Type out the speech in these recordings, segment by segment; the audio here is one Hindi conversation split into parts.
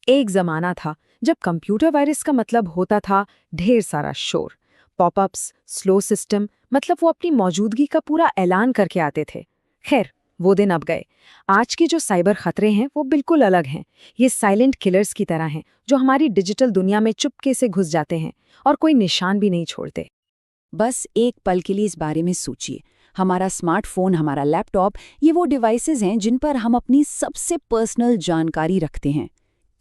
एक जमाना था जब कंप्यूटर वायरस का मतलब होता था ढेर सारा शोर, पॉपअप्स, स्लो सिस्टम, मतलब वो अपनी मौजूदगी का पूरा ऐलान करके आते थे। खैर, वो दिन अब गए। आज के जो साइबर खतरे हैं वो बिल्कुल अलग हैं। ये साइलेंट किलर्स की तरह हैं जो हमारी डिजिटल दुनिया में चुपके से घुस जाते हैं और कोई निशान भी नहीं छोड़ते। बस एक पल के लिए इस बारे में सोचिए। हमारा स्मार्टफोन, हमारा लैपटॉप, ये वो डिवाइसेस हैं जिन पर हम अपनी सबसे पर्सनल जानकारी रखते हैं।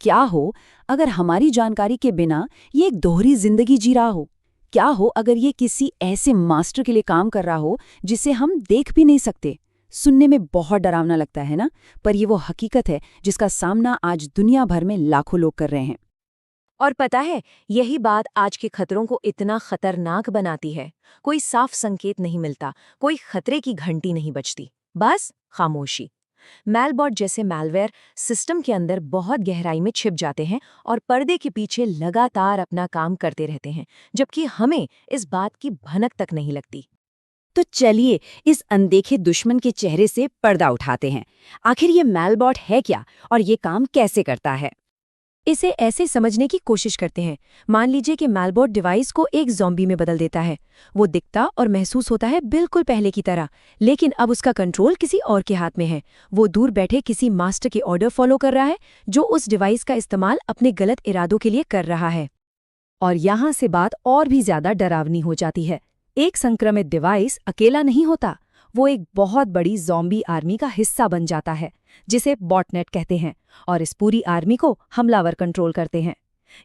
क्या हो अगर हमारी जानकारी के बिना ये एक दोहरी जिंदगी जी रहा हो? क्या हो अगर ये किसी ऐसे मास्टर के लिए काम कर रहा हो जिसे हम देख भी नहीं सकते? सुनने में बहुत डरावना लगता है ना, पर ये वो हकीकत है जिसका सामना आज दुनिया भर में लाखों लोग कर रहे हैं। और पता है, यही बात आज के खतरों को इतना खतरनाक बनाती है। कोई साफ संकेत नहीं मिलता, कोई खतरे की घंटी नहीं बजती, बस खामोशी। मैलबॉट जैसे मैलवेयर सिस्टम के अंदर बहुत गहराई में छिप जाते हैं और पर्दे के पीछे लगातार अपना काम करते रहते हैं, जबकि हमें इस बात की भनक तक नहीं लगती। तो चलिए इस अनदेखे दुश्मन के चेहरे से पर्दा उठाते हैं। आखिर ये मैलबॉट है क्या और ये काम कैसे करता है? इसे ऐसे समझने की कोशिश करते हैं। मान लीजिए कि मैलबॉट डिवाइस को एक ज़ॉम्बी में बदल देता है। वो दिखता और महसूस होता है बिल्कुल पहले की तरह, लेकिन अब उसका कंट्रोल किसी और के हाथ में है। वो दूर बैठे किसी मास्टर के ऑर्डर फॉलो कर रहा है, जो उस डिवाइस का इस्तेमाल अपने गलत इरादों के लिए कर रहा है। और यहाँ से बात और भी ज्यादा डरावनी हो जाती है। एक संक्रमित डिवाइस अकेला नहीं होता, वो एक बहुत बड़ी ज़ॉम्बी आर्मी का हिस्सा बन जाता है, जिसे बॉटनेट कहते हैं, और इस पूरी आर्मी को हमलावर कंट्रोल करते हैं।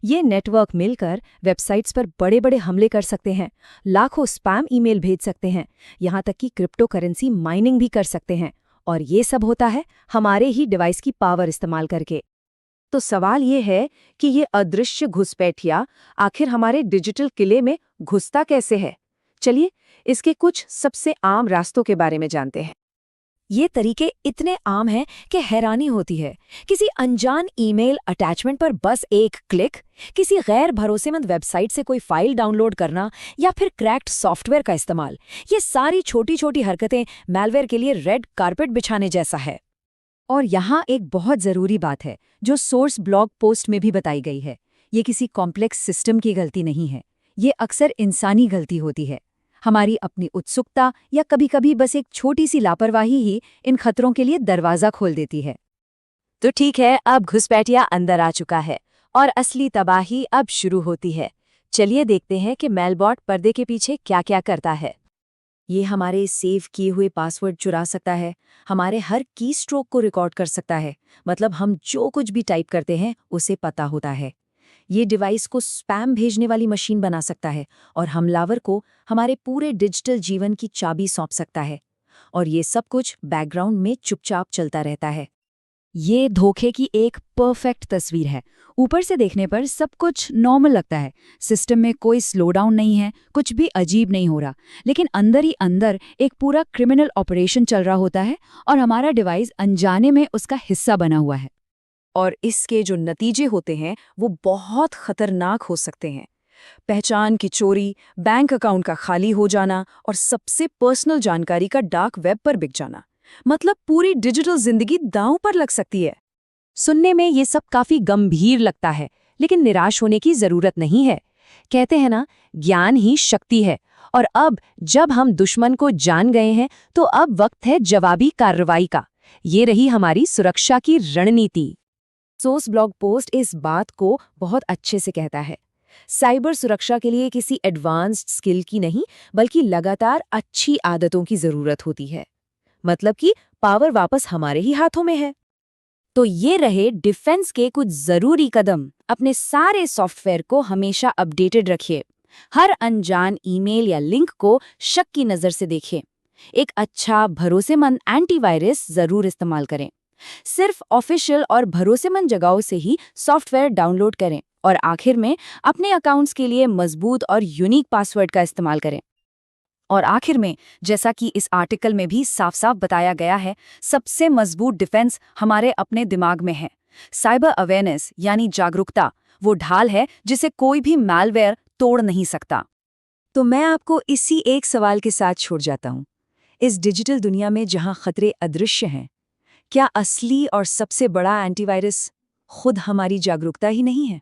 ये नेटवर्क मिलकर वेबसाइट्स पर बड़े बड़े हमले कर सकते हैं, लाखों स्पैम ईमेल भेज सकते हैं, यहाँ तक कि क्रिप्टो करेंसी माइनिंग भी कर सकते हैं। और ये सब होता है हमारे ही डिवाइस की पावर इस्तेमाल करके। तो सवाल ये है कि ये अदृश्य घुसपैठिया आखिर हमारे डिजिटल किले में घुसता कैसे है? चलिए इसके कुछ सबसे आम रास्तों के बारे में जानते हैं। ये तरीके इतने आम हैं कि हैरानी होती है। किसी अनजान ईमेल अटैचमेंट पर बस एक क्लिक, किसी गैर भरोसेमंद वेबसाइट से कोई फाइल डाउनलोड करना, या फिर क्रैक्ड सॉफ्टवेयर का इस्तेमाल। ये सारी छोटी छोटी हरकतें मैलवेयर के लिए रेड कारपेट बिछाने जैसा है। और यहाँ एक बहुत ज़रूरी बात है जो सोर्स ब्लॉग पोस्ट में भी बताई गई है। ये किसी कॉम्प्लेक्स सिस्टम की गलती नहीं है, ये अक्सर इंसानी गलती होती है। हमारी अपनी उत्सुकता या कभी-कभी बस एक छोटी सी लापरवाही ही इन खतरों के लिए दरवाज़ा खोल देती है। तो ठीक है, अब घुसपैठिया अंदर आ चुका है और असली तबाही अब शुरू होती है। चलिए देखते हैं कि मैलबॉट पर्दे के पीछे क्या-क्या करता है। ये हमारे सेव किए हुए पासवर्ड चुरा सकता है, हमारे हर की स्ट्रोक को रिकॉर्ड कर सकता है, मतलब हम जो कुछ भी टाइप करते हैं उसे पता होता है। ये डिवाइस को स्पैम भेजने वाली मशीन बना सकता है और हमलावर को हमारे पूरे डिजिटल जीवन की चाबी सौंप सकता है। और ये सब कुछ बैकग्राउंड में चुपचाप चलता रहता है। ये धोखे की एक परफेक्ट तस्वीर है। ऊपर से देखने पर सब कुछ नॉर्मल लगता है, सिस्टम में कोई स्लो डाउन नहीं है, कुछ भी अजीब नहीं हो रहा, लेकिन अंदर ही अंदर एक पूरा क्रिमिनल ऑपरेशन चल रहा होता है और हमारा डिवाइस अनजाने में उसका हिस्सा बना हुआ है। और इसके जो नतीजे होते हैं वो बहुत खतरनाक हो सकते हैं। पहचान की चोरी, बैंक अकाउंट का खाली हो जाना और सबसे पर्सनल जानकारी का डार्क वेब पर बिक जाना, मतलब पूरी डिजिटल जिंदगी दांव पर लग सकती है। सुनने में ये सब काफी गंभीर लगता है, लेकिन निराश होने की जरूरत नहीं है। कहते हैं ना, ज्ञान ही शक्ति है। और अब जब हम दुश्मन को जान गए हैं तो अब वक्त है जवाबी कार्रवाई का। ये रही हमारी सुरक्षा की रणनीति। सोर्स ब्लॉग पोस्ट इस बात को बहुत अच्छे से कहता है। साइबर सुरक्षा के लिए किसी एडवांस्ड स्किल की नहीं, बल्कि लगातार अच्छी आदतों की जरूरत होती है। मतलब कि पावर वापस हमारे ही हाथों में है। तो ये रहे डिफेंस के कुछ जरूरी कदम। अपने सारे सॉफ्टवेयर को हमेशा अपडेटेड रखिए। हर अनजान ईमेल या लिंक को शक की नजर से देखें। एक अच्छा भरोसेमंद एंटीवायरस जरूर इस्तेमाल करें। सिर्फ ऑफिशियल और भरोसेमंद जगहों से ही सॉफ्टवेयर डाउनलोड करें। और आखिर में अपने अकाउंट्स के लिए मजबूत और यूनिक पासवर्ड का इस्तेमाल करें। और आखिर में, जैसा कि इस आर्टिकल में भी साफ साफ बताया गया है, सबसे मजबूत डिफेंस हमारे अपने दिमाग में है। साइबर अवेयरनेस यानी जागरूकता वो ढाल है जिसे कोई भी मैलवेयर तोड़ नहीं सकता। तो मैं आपको इसी एक सवाल के साथ छोड़ जाता हूँ। इस डिजिटल दुनिया में जहाँ खतरे अदृश्य हैं, क्या असली और सबसे बड़ा एंटीवायरस खुद हमारी जागरूकता ही नहीं है।